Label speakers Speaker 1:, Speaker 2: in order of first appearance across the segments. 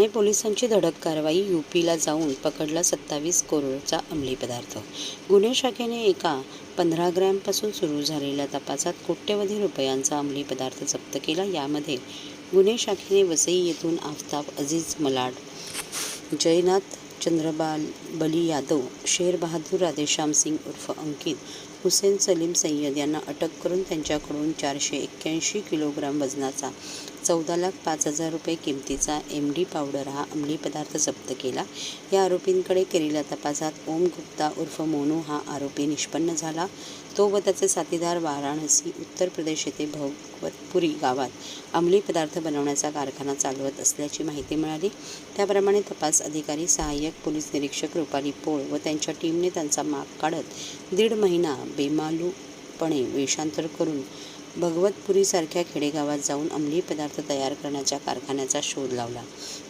Speaker 1: ठाणे पोलिसांची धडक कारवाई, यूपीला जाऊन पकडला 27 करोडचा अंमली पदार्थ। गुन्हे शाखेने एका 15 ग्रॅमपासून सुरू झालेल्या तपासात कोट्यवधी रुपयांचा अंमली पदार्थ जप्त केला। यामध्ये गुन्हे शाखेने वसई येथून आफताब अजीज मलाड, जयनाथ चंद्रबली यादव, शेर बहादूर राधेश्याम सिंग उर्फ अंकित, हुसेन सलीम सय्यद यांना अटक करून त्यांच्याकडून 481 किलोग्राम वजनाचा 14,05,000 रुपये किमतीचा MD पावडर हा अंमली पदार्थ जप्त केला। या आरोपींकडे केलेल्या तपासात ओम गुप्ता उर्फ मोनू हा आरोपी निष्पन्न झाला। तो व त्याचे साथीदार वाराणसी उत्तर प्रदेश येथे भगवतपुरी गावात अंमली पदार्थ बनवण्याचा कारखाना चालवत असल्याची माहिती मिळाली। त्याप्रमाणे तपास अधिकारी सहाय्यक पोलीस निरीक्षक रुपाली पोळ व त्यांच्या टीमने त्यांचा माग काढत 1.5 महिना बेमालूपणे वेषांतर करून भगवतपुरीसारख्या खेडेगावात जाऊन अंमली पदार्थ तयार करण्याच्या कारखान्याचा शोध लावला।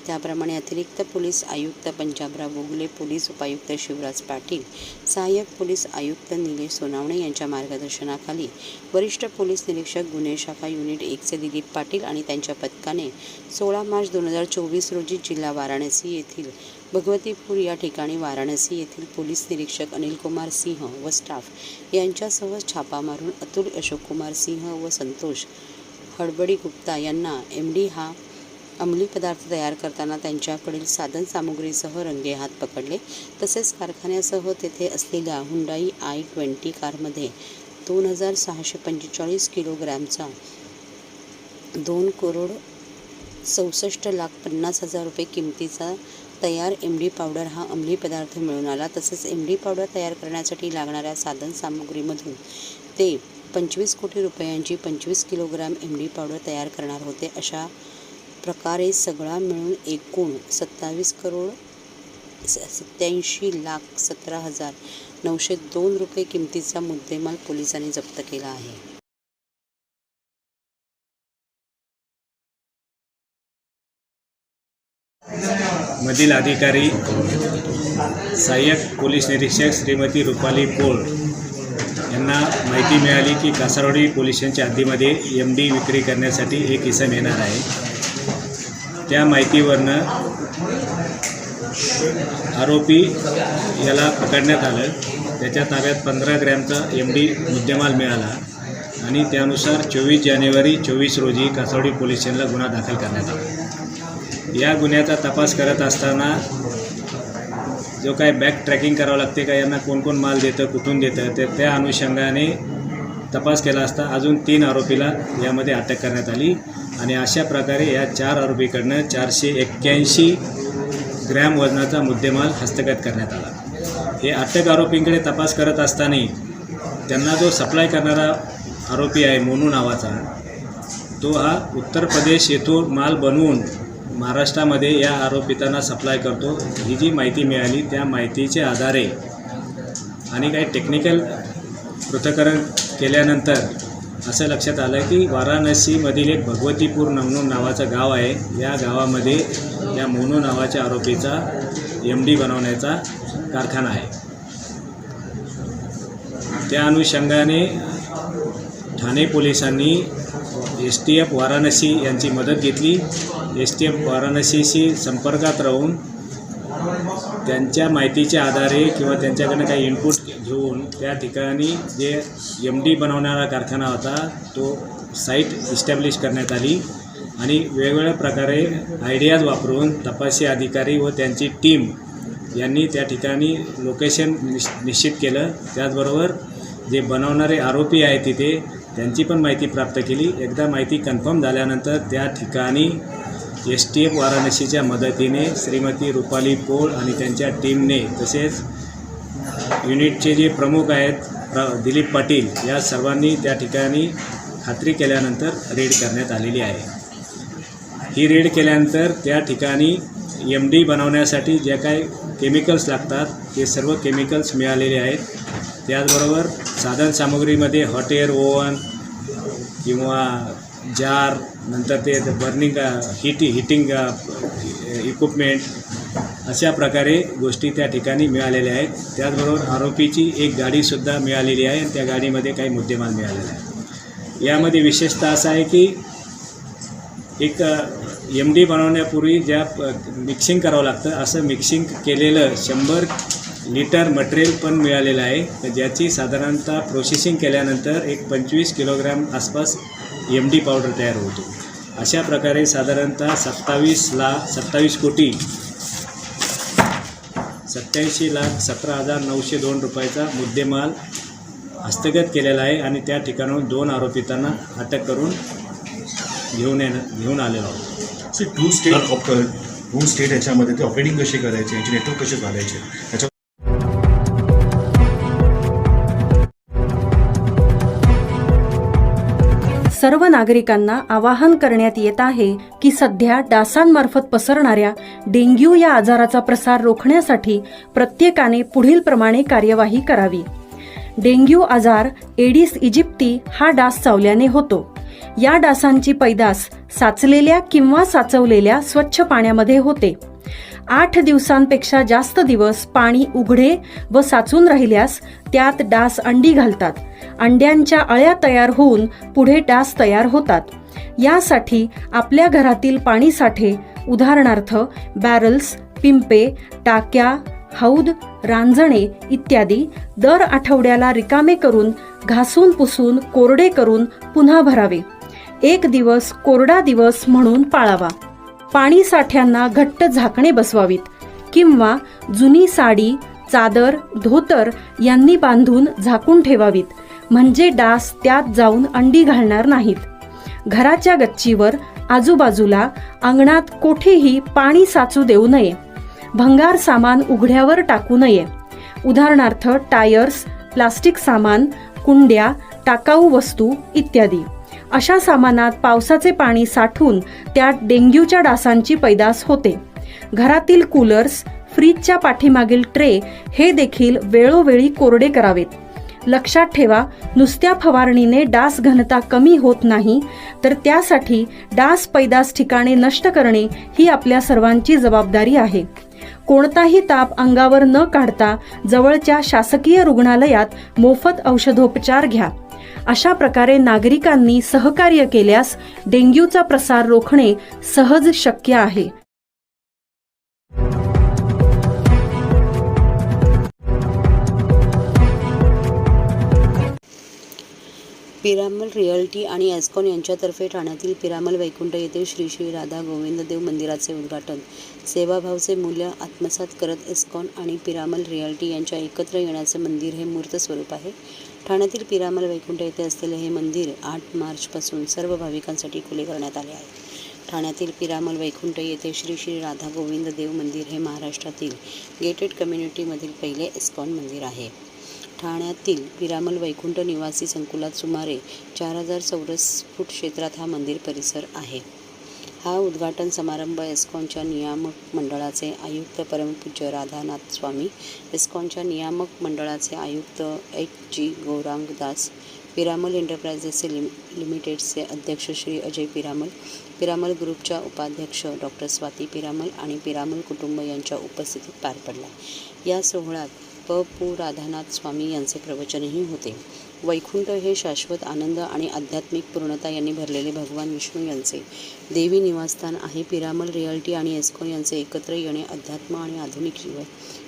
Speaker 1: त्याप्रमाणे अतिरिक्त पोलीस आयुक्त पंजाबराव बोगले, पोलीस उपायुक्त शिवराज पाटील, सहाय्यक पोलीस आयुक्त निलेश सोनावणे यांच्या मार्गदर्शनाखाली वरिष्ठ पोलीस निरीक्षक गुन्हे शाखा युनिट 1चे दिलीप पाटील आणि त्यांच्या पथकाने 16 मार्च 2024 रोजी जिल्हा वाराणसी येथील भगवतीपूर या ठिकाणी वाराणसी येथील पोलीस निरीक्षक अनिल कुमार सिंह व स्टाफ यांच्यासह छापा मारून अतुल अशोक कुमार सिंह व संतोष हडबडी गुप्ता यांना MD हा अंमली पदार्थ तयार करताना त्यांच्याकडील साधन सामुग्रीसह रंगेहात पकडले। तसेच कारखान्यासह तेथे असलेल्या हुंडाई I-20 कारमध्ये 2,645 किलोग्रॅमचा 2,64,50,000 रुपये किमतीचा तयार MD पावडर हा अंमली पदार्थ मिळून आला। तसेच MD पावडर तयार करण्यासाठी लागणाऱ्या साधन सामुग्रीमधून ते 25 कोटी रुपयांची 25 किलोग्राम MD पावडर तयार करणार होते। अशा प्रकारे सगळा मिळून एकूण 27,87,17,902 रुपये किमतीचा मुद्देमाल पोलिसांनी जप्त केला आहे।
Speaker 2: मधील अधिकारी सहाय्यक पोलीस निरीक्षक श्रीमती रुपाली पोळ यांना माहिती मिळाली की कासारवाडी पोलीस स्टेशनच्या हद्दीमध्ये MD विक्री करण्यासाठी एक इसम येणार आहे। त्या माहितीवरनं आरोपी याला पकडण्यात आलं। त्याच्या ताब्यात 15 ग्रॅमचा MD मुद्देमाल मिळाला आणि त्यानुसार 24 जानेवारी 24 रोजी कासारवाडी पोलीस स्टेशनला गुन्हा दाखल करण्यात आला। या गुन्ह्याचा तपास करत असताना जो काय बॅक ट्रॅकिंग करावं लागते का यांना कोण कोण माल देतं, कुठून देतं, ते त्या अनुषंगाने तपास केला असता अजून 3 आरोपीला यामध्ये अटक करण्यात आली आणि अशा प्रकारे या 4 आरोपीकडनं 481 ग्रॅम वजनाचा मुद्देमाल हस्तगत करण्यात आला। हे अटक आरोपींकडे तपास करत असताना त्यांना जो सप्लाय करणारा आरोपी आहे मोनू नावाचा, तो हा उत्तर प्रदेश येथून माल बनवून महाराष्ट्रामध्ये या आरोपितांना सप्लाय करतो। ही जी माहिती मिळाली त्या माहितीच्या आधारे आणि काही टेक्निकल पृथक्करण केल्यानंतर असं लक्षात आलं की वाराणसीमधील एक भगवतीपूर म्हणून नावाचं गाव आहे। या गावामध्ये या मोनू नावाच्या आरोपीचा MD बनवण्याचा कारखाना आहे। त्या अनुषंगाने ठाणे पोलिसांनी STF वाराणसी यांची मदत घेतली। STF वाराणसीशी संपर्कात राहून त्यांच्या माहितीच्या आधारे किंवा त्यांच्याकडनं काही इनपुट घेऊन त्या ठिकाणी जे MD बनवणारा कारखाना होता तो साईट इस्टॅब्लिश करण्यात आली आणि वेगवेगळ्या प्रकारे आयडियाज वापरून तपासी अधिकारी व त्यांची टीम यांनी त्या ठिकाणी लोकेशन निश्चित केलं। त्याचबरोबर जे बनवणारे आरोपी आहेत तिथे त्यांची पण माहिती प्राप्त केली। एकदा माहिती कन्फर्म झाल्यानंतर त्या ठिकाणी STF वाराणसीच्या मदतीने श्रीमती रुपाली पोळ आणि त्यांच्या टीमने तसेच युनिटचे जे प्रमुख आहेत दिलीप पाटील या सर्वांनी त्या ठिकाणी खात्री केल्यानंतर रेड करण्यात आलेली आहे। ही रेड केल्यानंतर त्या ठिकाणी MD बनवण्यासाठी ज्या काही केमिकल्स लागतात ते सर्व केमिकल्स मिळालेले आहेत। त्याचबरोबर साधन सामग्रीमध्ये हॉट एअर ओव्हन किंवा जार, नंतर ते बर्निंग हिटिंग इक्विपमेंट अशा प्रकारे गोष्टी त्या ठिकाणी मिळालेल्या आहेत। त्याचबरोबर आरोपीची एक गाडीसुद्धा मिळालेली आहे आणि त्या गाडीमध्ये काही मुद्देमाल मिळालेला आहे। यामध्ये विशेषतः असं आहे की एक MD बनवण्यापूर्वी ज्या मिक्सिंग करावं लागतं असं मिक्सिंग केलेलं 100 लिटर मटेरियल पण मिळालेलं आहे, तर ज्याची साधारणतः प्रोसेसिंग केल्यानंतर एक 25 किलोग्राम आसपास MD पावडर तयार होतो. अशा प्रकारे साधारणतः 87,17,17,902 रुपयाचा मुद्देमाल हस्तगत केलेला आहे आणि त्या ठिकाणाहून 2 आरोपितांना अटक करून घेऊन आलेलो आहोत.
Speaker 3: टू स्टेट याच्यामध्ये ते ऑपरेटिंग कशी करायचे, याचे नेटवर्क कसे घालायचे त्याच्या
Speaker 4: सर्व नागरिकांना आवाहन करण्यात येत आहे की सध्या डासांमार्फत पसरणाऱ्या डेंग्यू या आजाराचा प्रसार रोखण्यासाठी प्रत्येकाने पुढील प्रमाणे कार्यवाही करावी. डेंग्यू आजार एडिस इजिप्ती हा डास चावल्याने होतो. या डासांची पैदास साचलेल्या किंवा साचवलेल्या स्वच्छ पाण्यामध्ये होते. 8 दिवसांपेक्षा जास्त दिवस पाणी उघडे व साचून राहिल्यास त्यात डास अंडी घालतात. अंड्यांच्या अळ्या तयार होऊन पुढे डास तयार होतात. यासाठी आपल्या घरातील पाणी साठे उदाहरणार्थ बॅरल्स, पिंपे, टाक्या, हौद, रांजणे इत्यादी दर आठवड्याला रिकामे करून घासून पुसून कोरडे करून पुन्हा भरावे. 1 दिवस कोरडा दिवस म्हणून पाळावा. पाणी साठ्यांना घट्ट झाकणे बसवावीत किंवा जुनी साडी, चादर, धोतर यांनी बांधून झाकून ठेवावीत, म्हणजे डास त्यात जाऊन अंडी घालणार नाहीत. घराच्या गच्चीवर, आजूबाजूला, अंगणात कोठेही पाणी साचू देऊ नये. भंगार सामान उघड्यावर टाकू नये. उदाहरणार्थ टायर्स, प्लास्टिक सामान, कुंड्या, टाकाऊ वस्तू इत्यादी. अशा सामानात पावसाचे पाणी साठून त्यात डेंग्यूच्या डासांची पैदास होते. घरातील कूलर्स, फ्रीजच्या पाठीमागील ट्रे हे देखील वेळोवेळी कोरडे करावेत. लक्षात ठेवा, नुसत्या फवारणीने डास घनता कमी होत नाही, तर त्यासाठी डास पैदास ठिकाणे नष्ट करणे ही आपल्या सर्वांची जबाबदारी आहे. कोणताही ताप अंगावर न काढता जवळच्या शासकीय रुग्णालयात मोफत औषधोपचार घ्या. अशा प्रकारे नागरिकांनी सहकार्य केल्यास डेंग्यूचा प्रसार रोखणे सहज शक्य आहे.
Speaker 1: पिरामल रिअल्टी आणि एस्कॉन यांच्यातर्फे ठाण्यातील पिरामल वैकुंठ येथे श्री श्री राधा गोविंद देव मंदिराचे उद्घाटन. सेवाभावचे मूल्य आत्मसात करत एस्कॉन आणि पिरामल रिअल्टी यांच्या एकत्र येण्याचे मंदिर हे मूर्त स्वरूप आहे. ठाण्यातील पिरामल वैकुंठ येथे असलेले हे मंदिर 8 मार्चपासून सर्व भाविकांसाठी खुले करण्यात आले आहे. ठाण्यातील पिरामल वैकुंठ येथे श्री श्री राधा गोविंद देव मंदिर हे महाराष्ट्रातील गेटेड कम्युनिटीमधील पहिले एस्कॉन मंदिर आहे. ठाण्यातील पिरामल वैकुंठ निवासी संकुलात सुमारे 4000 चौरस फूट क्षेत्रात हा मंदिर परिसर आहे. हा उद्घाटन समारंभ एस्कॉनच्या नियामक मंडळाचे आयुक्त परमपूज्य राधानाथ स्वामी, एस्कॉनच्या नियामक मंडळाचे आयुक्त H.G. गौरांगदास, पिरामल एंटरप्राइजेसचे लिमिटेडचे अध्यक्ष श्री अजय पिरामल, पिरामल ग्रुपच्या उपाध्यक्ष डॉक्टर स्वाती पिरामल आणि पिरामल कुटुंब यांच्या उपस्थितीत पार पडला. या सोहळ्यात पु. राधानाथ स्वामी यांचे प्रवचनही होते. वैकुंठ हे शाश्वत आनंद आणि आध्यात्मिक पूर्णता यांनी भरलेले भगवान विष्णू यांचे देवी निवासस्थान आहे. पिरामल रिअल्टी आणि एस्कॉन यांचे एकत्र येणे अध्यात्म आणि आधुनिक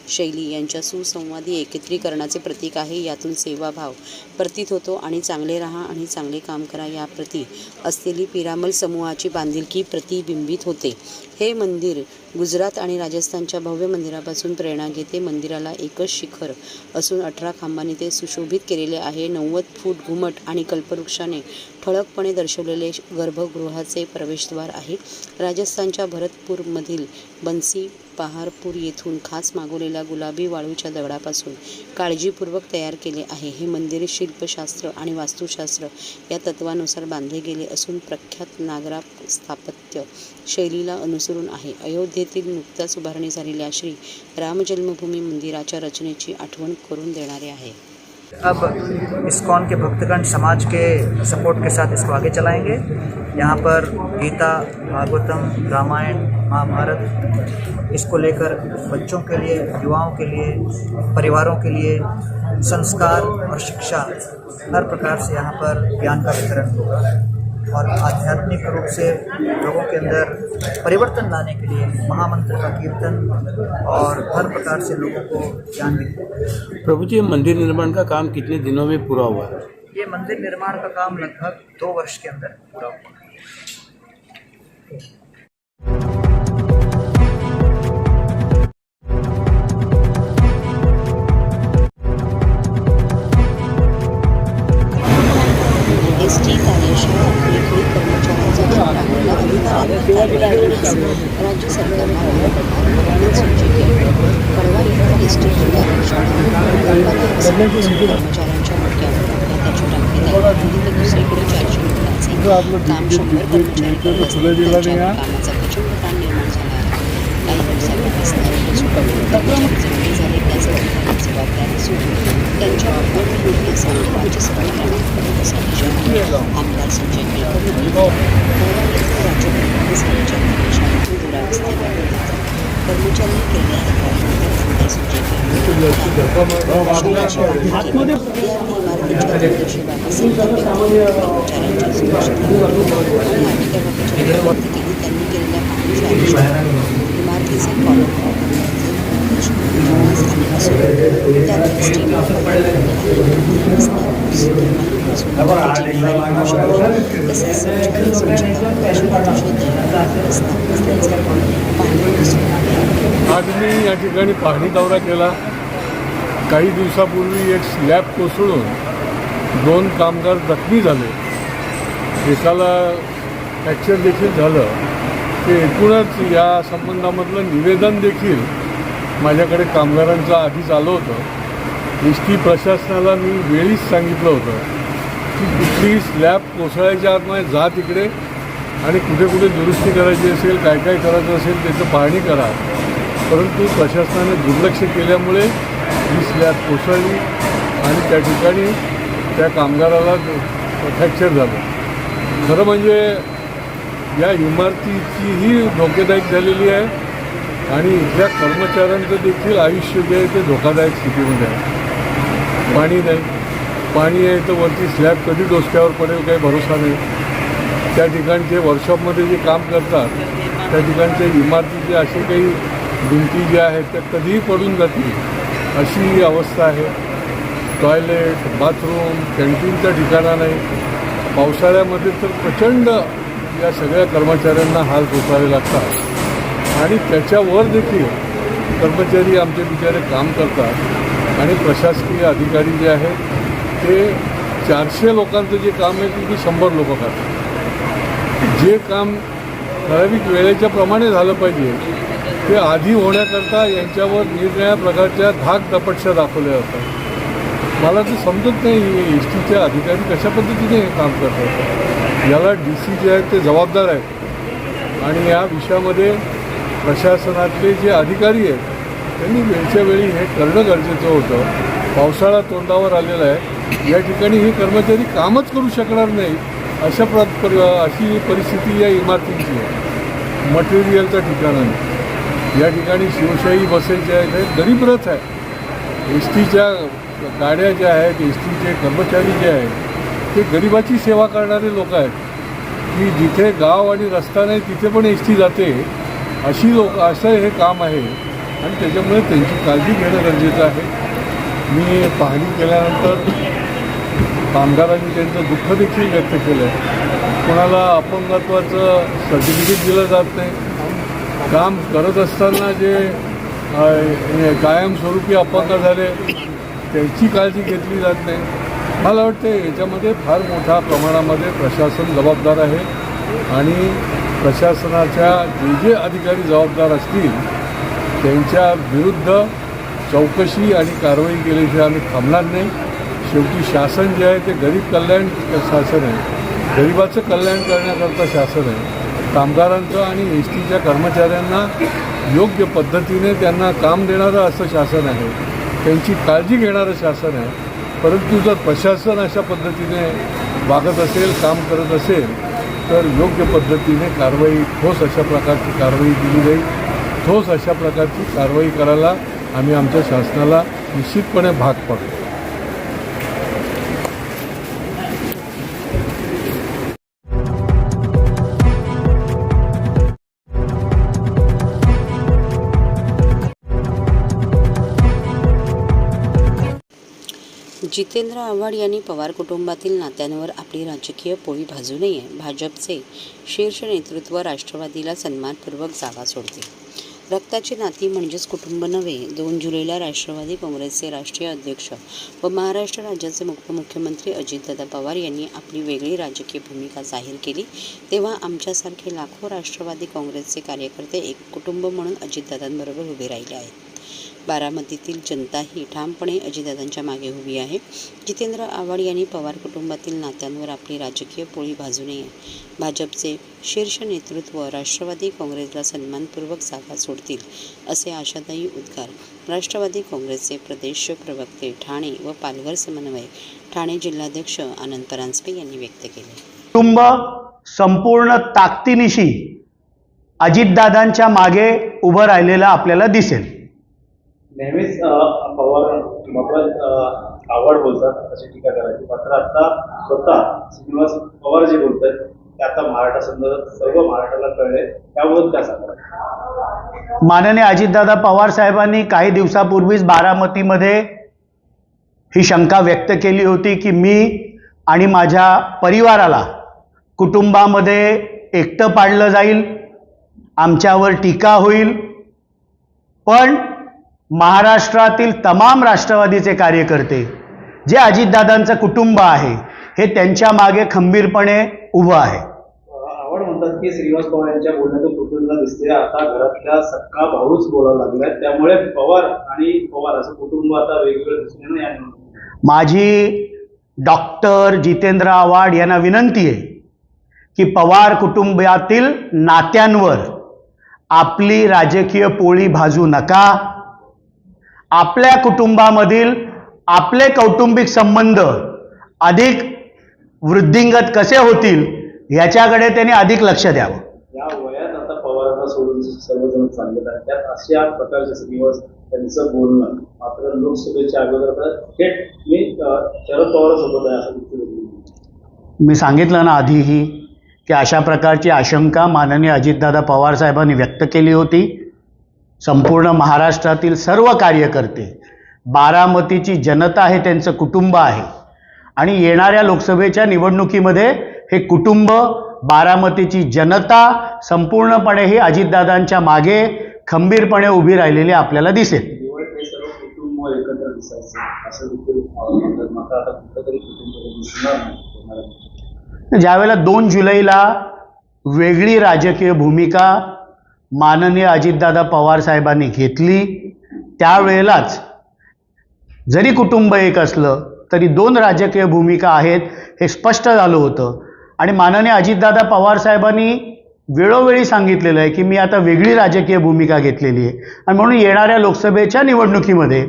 Speaker 1: शैली यांच्या सुसंवादी एकत्रीकरणाचे प्रतीक आहे. यातून सेवाभाव प्रतीत होतो आणि चांगले राहा आणि चांगले काम करा या प्रती असलेली पिरामल समूहाची बांधिलकी प्रतिबिंबित होते. हे मंदिर गुजरात आणि राजस्थानच्या भव्य मंदिरापासून प्रेरणा घेते. मंदिराला एकच शिखर असून 18 खांबांनी ते सुशोभित केलेले आहे. 90 फूट घुमट आणि कल्पवृक्षाने ठळकपणे दर्शवलेले गर्भगृहाचे प्रवेशद्वार आहे. राजस्थानच्या भरतपूरमधील बन्सी पहारपूर येथून खास मागवलेल्या गुलाबी वाळूच्या दगडापासून काळजीपूर्वक तयार केले आहे. हे मंदिर शिल्पशास्त्र आणि वास्तुशास्त्र या तत्वानुसार बांधले गेले असून प्रख्यात नागरा स्थापत्य शैलीला अनुसरून आहे. अयोध्येतील नुकत्याच उभारणी झालेल्या श्री राम जन्मभूमी मंदिराच्या रचनेची आठवण करून देणारे आहे.
Speaker 5: अब इस्कॉन के भक्तगण समाज के सपोर्ट के साथ इसको आगे चलाएंगे. यहाँ पर गीता, भागवतम, रामायण, महाभारत इसको लेकर बच्चों के लिए, युवाओं के लिए, परिवारों के लिए संस्कार और शिक्षा हर प्रकार से यहाँ पर ज्ञान का वितरण होगा. और आध्यात्मिक रूप से लोगों के अंदर परिवर्तन लाने के लिए महामंत्र का कीर्तन और हर प्रकार से लोगों को ज्ञान मिले।
Speaker 6: प्रभु जी, मंदिर निर्माण का काम कितने दिनों में पूरा हुआ?
Speaker 5: ये मंदिर निर्माण का काम लगभग 2 वर्ष के अंदर पूरा हुआ।
Speaker 1: एसटी कार्यशाळा लेखणी कर्मचाऱ्यांचा टाकलेला अधिकाऱ्यांनी राज्य सरकारला सूचित केली. परवा येथील एसटी कर्मचाऱ्यांच्या मुख्यावर त्याची टाकली तर दुसरीकडे 400 रुपयांचे काम 100 कर्मचारी करत असतील. त्यांच्यावर कामाचा प्रचंड ताण निर्माण झाला आहे. काही दिवसांपूर्वी कर्मचारी जखमी झाले त्याचे अधिकारी जबाबदारी असून त्यांच्यावर योग्य असावी राज्य सरकारने करत असल्याचे आमदार संजय केळकर राज्य शाळेतून दुरावस्थेवर कर्मचाऱ्यांनी केलेल्या तक्रारीनंतर आमदार संजय कर्मचाऱ्यांच्या त्यांनी केलेल्या इमारतीचे
Speaker 7: आज मी या ठिकाणी पाहणी दौरा केला. काही दिवसापूर्वी एक स्लॅब कोसळून 2 कामगार जखमी झाले. एकाला फ्रॅक्चर देखील झालं. ते एकूणच या संबंधामधलं निवेदन देखील माझ्याकडे कामगारांचं आधीच आलं होतं. एस टी प्रशासनाला मी वेळीच सांगितलं होतं की कुठलीही स्लॅब कोसळायच्या आतमध्ये जा तिकडे आणि कुठे कुठे दुरुस्ती करायची असेल, काय काय करायचं असेल त्याचं पाहणी करा. परंतु प्रशासनाने दुर्लक्ष केल्यामुळे ही स्लॅब कोसळली आणि त्या ठिकाणी त्या कामगाराला फ्रॅक्चर झालं. खरं म्हणजे या इमारतीचीही धोकेदायक झालेली आहे आणि इथल्या कर्मचाऱ्यांचं देखील आयुष्य जे आहे ते धोकादायक स्थितीमध्ये आहे. पाणी आहे तर वरती स्लॅब कधी डोसक्यावर पडेल काही भरोसा नाही. त्या ठिकाणचे वर्कशॉपमध्ये जे काम करतात त्या ठिकाणच्या इमारतीचे असे काही भिंती ज्या आहेत त्या कधीही पडून जातील अशी अवस्था आहे. टॉयलेट, बाथरूम, कॅन्टीनच्या ठिकाणा नाही. पावसाळ्यामध्ये तर प्रचंड या सगळ्या कर्मचाऱ्यांना हाल सोसावे लागतात आणि त्याच्यावर देखील कर्मचारी आमचे बिचारे काम करतात आणि प्रशासकीय अधिकारी जे आहेत ते 400 लोकांचं जे काम आहे ते 100 लोक करतात. जे काम ठराविक वेळेच्या प्रमाणे झालं पाहिजे ते आधी होण्याकरता यांच्यावर निरनिराळ्या प्रकारच्या धाक दपटशा दाखवल्या जातात. मला ते समजत नाही एस टीचे अधिकारी कशा पद्धतीने हे काम करतात. याला डी सी जे आहेत ते जबाबदार आहेत आणि या विषयामध्ये प्रशासनातले जे अधिकारी आहेत त्यांनी वेळच्या वेळी हे करणं गरजेचं होतं. पावसाळा तोंडावर आलेला आहे. या ठिकाणी हे कर्मचारी कामच करू शकणार नाही अशी परिस्थिती या इमारतींची आहे. मटेरियलच्या ठिकाणाने या ठिकाणी शिवशाही बसेस ज्या आहेत हे गरीब रथ आहे. एस टीच्या गाड्या ज्या आहेत, एस टीचे कर्मचारी जे आहेत ते गरिबाची सेवा करणारे लोक आहेत की जिथे गाव आणि रस्ता नाही तिथे पण एस टी जाते असं हे काम आहे आणि त्याच्यामुळे त्यांची काळजी घेणं गरजेचं आहे. मी पाहणी केल्यानंतर कामगारांनी त्यांचं दुःख देखील व्यक्त केलं आहे. कोणाला अपंगत्वाचं सर्टिफिकेट दिलं जात नाही. काम करत असताना जे कायमस्वरूपी अपंग झाले त्याची काळजी घेतली जात नाही. मला वाटते याच्यामध्ये फार मोठ्या प्रमाणामध्ये प्रशासन जबाबदार आहे आणि प्रशासनाच्या जे अधिकारी जबाबदार असतील त्यांच्या विरुद्ध चौकशी आणि कारवाई केल्याशिवाय आम्ही थांबणार नाही. शेवटी शासन जे आहे ते गरीब कल्याण शासन आहे. गरिबाचं कल्याण करण्याकरता शासन आहे. कामगारांचं आणि एस टीच्या कर्मचाऱ्यांना योग्य पद्धतीने त्यांना काम देणारं असं शासन आहे. त्यांची काळजी घेणारं शासन आहे. परंतु जर प्रशासन अशा पद्धतीने वागत असेल, काम करत असेल तर योग्य पद्धतीने कारवाई, ठोस अशा प्रकारची कारवाई केली जाईल. ठोस अशा प्रकारची कारवाई करायला आम्ही आमच्या शासनाला निश्चितपणे भाग पाडू.
Speaker 1: जितेंद्र आव्हाड यांनी पवार कुटुंबातील नात्यांवर आपली राजकीय पोळी भाजू नये. भाजपचे शीर्ष नेतृत्व राष्ट्रवादीला सन्मानपूर्वक जागा सोडतील. रक्ताची नाती म्हणजेच कुटुंब नव्हे. 2 जुलैला राष्ट्रवादी काँग्रेसचे राष्ट्रीय अध्यक्ष व महाराष्ट्र राज्याचे उपमुख्यमंत्री अजितदादा पवार यांनी आपली वेगळी राजकीय भूमिका जाहीर केली, तेव्हा आमच्यासारखे लाखो राष्ट्रवादी काँग्रेसचे कार्यकर्ते एक कुटुंब म्हणून अजितदादांबरोबर उभे राहिले आहेत. बारामतीतील जनताही ठामपणे अजितदादांच्या मागे उभी आहे. जितेंद्र आव्हाड यांनी पवार कुटुंबातील नात्यांवर आपली राजकीय पोळी भाजू नये. भाजपचे शीर्ष नेतृत्व राष्ट्रवादी काँग्रेसला सन्मानपूर्वक जागा सोडतील, असे आशादायी उद्गार राष्ट्रवादी काँग्रेसचे प्रदेश प्रवक्ते ठाणे व पालघर समन्वयक ठाणे जिल्हाध्यक्ष आनंद परांजपे यांनी व्यक्त केले.
Speaker 8: कुटुंब संपूर्ण ताकदीनिशी अजितदादांच्या मागे उभं राहिलेलं आपल्याला दिसेल.
Speaker 2: नेहमीच पवार आव्हाड बोलतात अशी टीका करायची, मात्र आता स्वतः श्रीनिवास पवार जे बोलत आहेत ते आता महाराष्ट्रासंदर्भात सर्व महाराष्ट्राला कळले, त्याबद्दल काय सांगणार?
Speaker 8: माननीय अजितदादा पवार साहेबांनी काही दिवसापूर्वीच बारामतीमध्ये ही शंका व्यक्त केली होती की मी आणि माझ्या परिवाराला कुटुंबामध्ये एकटं पाडलं जाईल, आमच्यावर टीका होईल. पण महाराष्ट्रातील तमाम राष्ट्रवादीचे कार्यकर्ते जे अजितदादांचं कुटुंब आहे हे त्यांच्या मागे खंबीरपणे उभं आहे.
Speaker 2: आव्हाड म्हणतात की श्रीनिवास पवार यांच्या बोलण्यातून कुटुंबाला दिसते आता घरातल्या सक्का भाऊच बोलायला लागलाय, त्यामुळे पवार आणि पवार असं कुटुंब आता वेगवेगळं दिसणे नाही.
Speaker 8: माझी डॉक्टर जितेंद्र आव्हाड यांना विनंती आहे की पवार कुटुंबातील नात्यांवर आपली राजकीय पोळी भाजू नका. आपल्या कुटुंबामधील आपले कौटुंबिक संबंध अधिक वृद्धिंगत कसे होतील याच्याकडे त्यांनी अधिक लक्ष द्यावं.
Speaker 2: या वयात आता पवारांना सोडून सर्वजण चाललेत आहेत, त्यात अशा प्रकारचे श्रीनिवास त्यांचं बोलणं मात्र लोकसभेच्या अगोदर थेट मी शरद पवारांसोबत आहे असं
Speaker 8: मी सांगितलं ना आधीही की अशा प्रकारची आशंका माननीय अजितदादा पवार साहेबांनी व्यक्त केली होती. संपूर्ण महाराष्ट्रातील सर्व कार्यकर्ते, बारामतीची जनता हे त्यांचं कुटुंब आहे आणि येणाऱ्या लोकसभेच्या निवडणुकीमध्ये हे कुटुंब, बारामतीची जनता संपूर्णपणे ही अजितदादांच्या मागे खंबीरपणे उभी राहिलेली आपल्याला दिसेल.
Speaker 2: हे सर्व कुटुंब एकत्र दिसायचं असं देखील मात्र आता कुठंतरी कुटुंब दिसणार नाही.
Speaker 8: ज्यावेळेला 2 जुलैला वेगळी राजकीय भूमिका माननीय अजितदादा पवार साहेबांनी घेतली, त्यावेळेलाच जरी कुटुंब एक असलं तरी 2 राजकीय भूमिका आहेत हे स्पष्ट झालं होतं. आणि माननीय अजितदादा पवार साहेबांनी वेळोवेळी सांगितलेलं आहे की मी आता वेगळी राजकीय भूमिका घेतलेली आहे आणि म्हणून येणाऱ्या लोकसभेच्या निवडणुकीमध्ये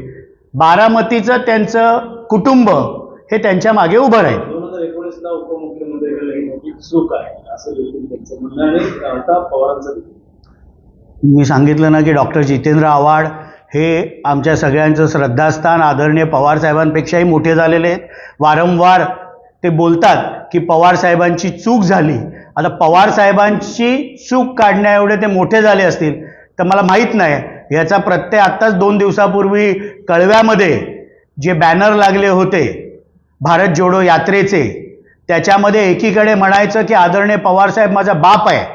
Speaker 8: बारामतीचं त्यांचं कुटुंब हे त्यांच्या मागे उभं राहील.
Speaker 2: 2019ला उपमुख्यमंत्र्यांकडे मोठी चूक आहे असं देखील त्यांचं म्हणणं आणि आता पवारांचं
Speaker 8: मी सांगितलं ना की डॉक्टर जितेंद्र आव्हाड हे आमच्या सगळ्यांचं श्रद्धास्थान आदरणीय पवार साहेबांपेक्षाही मोठे झालेले आहेत. वारंवार ते बोलतात की पवार साहेबांची चूक झाली. आता पवार साहेबांची चूक काढण्या एवढे ते मोठे झाले असतील तर मला माहीत नाही. याचा प्रत्यय आत्ताच 2 दिवसापूर्वी कळव्यामध्ये जे बॅनर लागले होते भारत जोडो यात्रेचे, त्याच्यामध्ये एकीकडे म्हणायचं की आदरणीय पवार साहेब माझा बाप आहे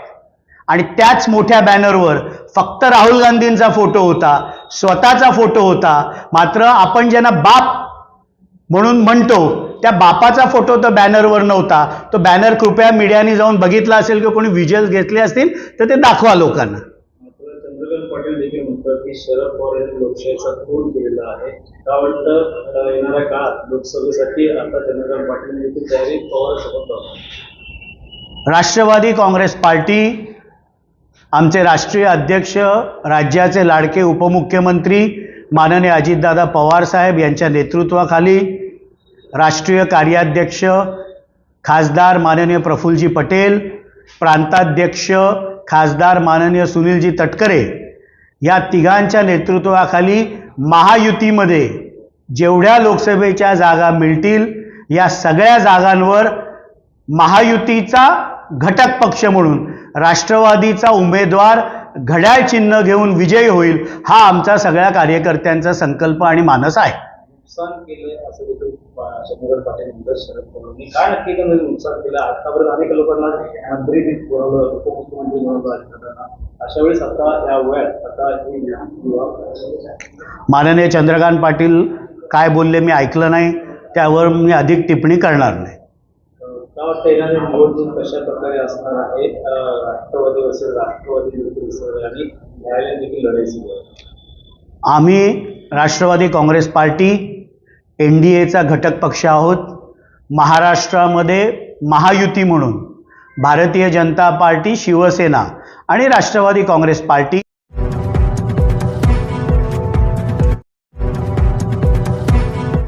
Speaker 8: आणि त्याच मोठ्या बॅनरवर फक्त राहुल गांधींचा फोटो होता, स्वतःचा फोटो होता. मात्र आपण ज्यांना बाप म्हणून म्हणतो त्या बापाचा फोटो तर बॅनरवर नव्हता. तो बॅनर कृपया मीडियाने जाऊन बघितला असेल किंवा कोणी व्हिज्युअल्स घेतले असतील तर ते दाखवा लोकांना.
Speaker 2: चंद्रकांत पाटील देखील म्हणतात की शरद पवार यांनी लोकशाहीचा खून केलेला आहे. का वाटतं येणाऱ्या काळात लोकसभेसाठी आता चंद्रकांत पाटील देखील तयारी पवार सोबत
Speaker 8: राष्ट्रवादी काँग्रेस पार्टी, आमचे राष्ट्रीय अध्यक्ष, राज्याचे लाडके उपमुख्यमंत्री माननीय अजितदादा पवार साहेब यांच्या नेतृत्वाखाली राष्ट्रीय कार्याध्यक्ष खासदार माननीय प्रफुल्लजी पटेल, प्रांताध्यक्ष खासदार माननीय सुनीलजी तटकरे या तिघांच्या नेतृत्वाखाली महायुतीमध्ये जेवढ्या लोकसभेच्या जागा मिळतील या सगळ्या जागांवर महायुतीचा घटक पक्ष म्हणून राष्ट्रवादीचा उमेदवार घड्याळ चिन्ह घेऊन विजयी होईल, हा आमचा सगळ्या कार्यकर्त्यांचा संकल्प आणि मानस आहे.
Speaker 2: नुकसान केलंय असं देखील चंद्रकांत पाटील म्हणतात. शरद पवारांनी काय नक्की त्यांनी नुकसान केलं? आतापर्यंत अनेक लोकांना मंत्री बनवलं, उपमुख्यमंत्री बनवलं अजितदादांना. अशा वेळेस आता या वयात आता
Speaker 8: माननीय चंद्रकांत पाटील काय बोलले मी ऐकलं नाही, त्यावर मी अधिक टिप्पणी करणार नाही.
Speaker 2: काय वाटतं येणारी निवडणूक कशा प्रकारे असणार आहे? राष्ट्रवादी असेल, राष्ट्रवादी देखील असेल आणि न्यायालय देखील लढायची.
Speaker 8: आम्ही राष्ट्रवादी काँग्रेस पार्टी NDAचा घटक पक्ष आहोत. महाराष्ट्रामध्ये महायुती म्हणून भारतीय जनता पार्टी, शिवसेना आणि राष्ट्रवादी काँग्रेस पार्टी